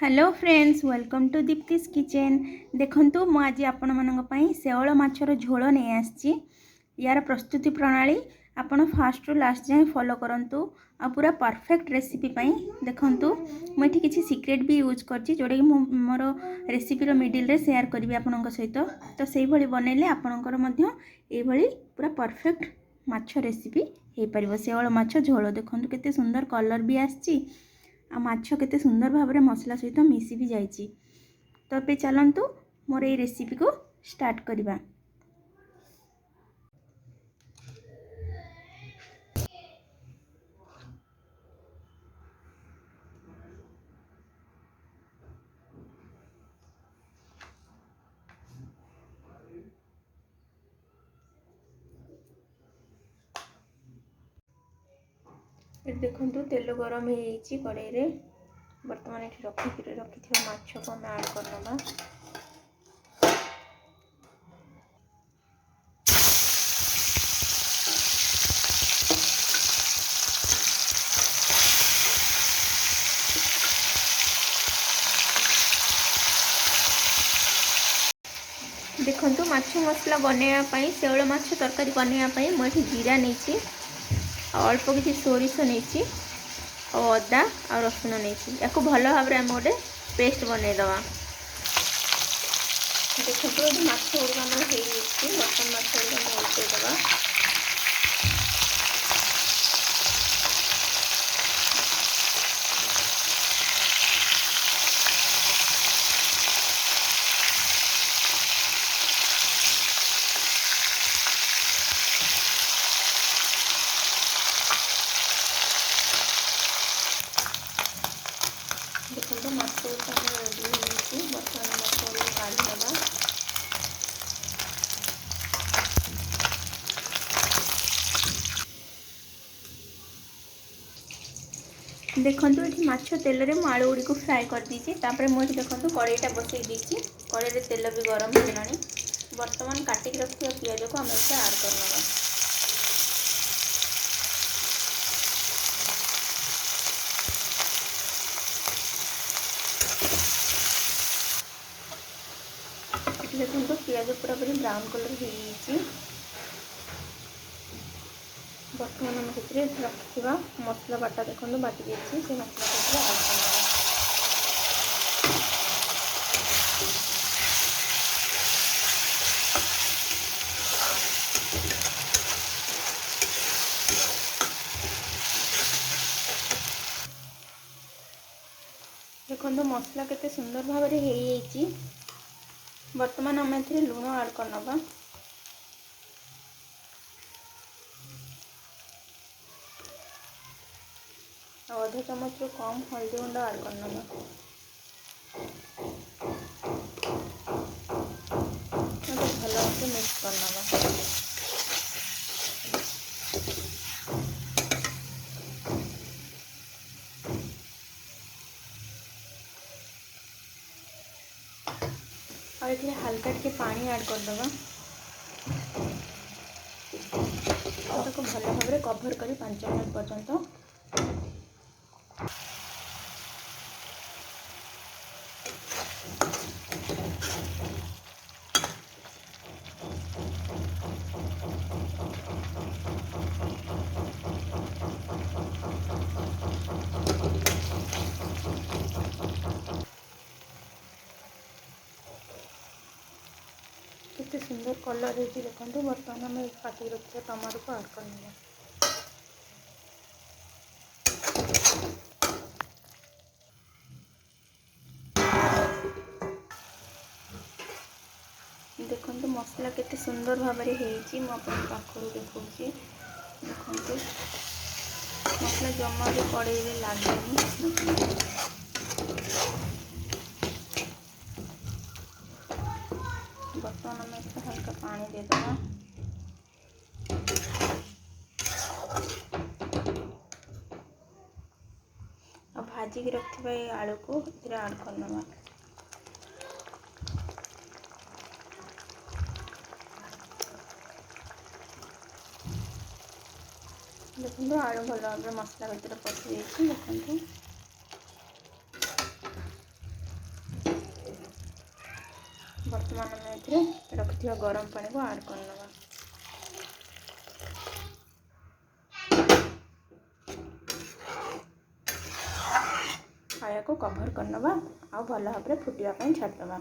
Hello friends, welcome to Deepti's kitchen. देखंतु मु आज आपण मानक पई शेवळ माछर झोल नहीं आछि। यार प्रस्तुति प्रणाली आपण फास्ट रु लास्ट जाए फॉलो करंतु आ पूरा परफेक्ट रेसिपी पई। देखंतु मु एठी किछि सीक्रेट भी यूज करछि जोडे कि मु मोर रेसिपी रो मिडिल रे शेयर करबी आपनक सहित। तो सेही भली बनेले आपनकर मध्य एही भली पूरा परफेक्ट माछ रेसिपी हे परिबो। शेवळ माछ झोल देखंतु केते सुंदर कलर भी आछि आ माछ केते सुंदर भाव में मसला सहित मिसी भी जाइए। तो अब चलतु मोर ये रेसिपी को स्टार्ट करवा। देखु तेल गरम हो कड़े बर्तमान ये रखी माछ को आम ऐड करनवा। देखंतु माछ मसला बनवाई शेवळ माछ तरकारी बनवाई मुझे जीरा नहीं अल्प किसी सोरिष नहीं अदा आ रसुण नहीं या भल भाव में गोटे पेस्ट बनईदे। देखो ये माछ गुड़ा बर्तन माछ गुड़ा उल्टेदवा। देखो माछ गुड़ा रेडी हो बर्तमान माछ गुड़ा काढ़ीदा। देखो ये माछ तेल रे आलू गुड़ी को फ्राए कर दीजिए। तापर मुझे देखो कड़ईटा बसई दी कड़ई तेल भी गरम होगा। बर्तमान काटिक रखिए पियाज को आम इसे ऐड करनवा। देखो पियाज पूरा पूरी ब्राउन कलर हो। बर्तमान आम रखा मसला बाटा देखो बाटी देती से मसला ऐड करनवा। देखो मसला केते सुंदर भाव में हो। बर्तमान आम ए लुण ऐड करनवा। आधा चामच रू कम हल्दी गुंड ऐड करनवा। भल भाव मिक्स करनवा। और ये हल्का टे पानी ऐड करदे भल भाव में कभर कर 5 मिनट पर्यंत। कितने सुंदर कलर होती देखो। बर्तमान आम काटी रखिए टमाटो को ऐड करना। देखो मसला केते सुंदर भाव में पाखर देखा। देखो मसला जमा भी कड़े लगे। बर्तमान में हल्का पानी देदेगा और भाजिक रखा ये आलू को ऐड करनवा। देखो आलू भल भाव मसला भर पशि देखो। ବର୍ତ୍ତମାନ ଆମେ ଏଥିରେ ରଖିଥିବା ଗରମ ପାଣିକୁ ଆଡ଼୍ କରିନେବା। ଆୟାକୁ କଭର କରିନେବା ଆଉ ଭଲ ଭାବରେ ଫୁଟିବା ପାଇଁ ଛାଡ଼ିଦେବା।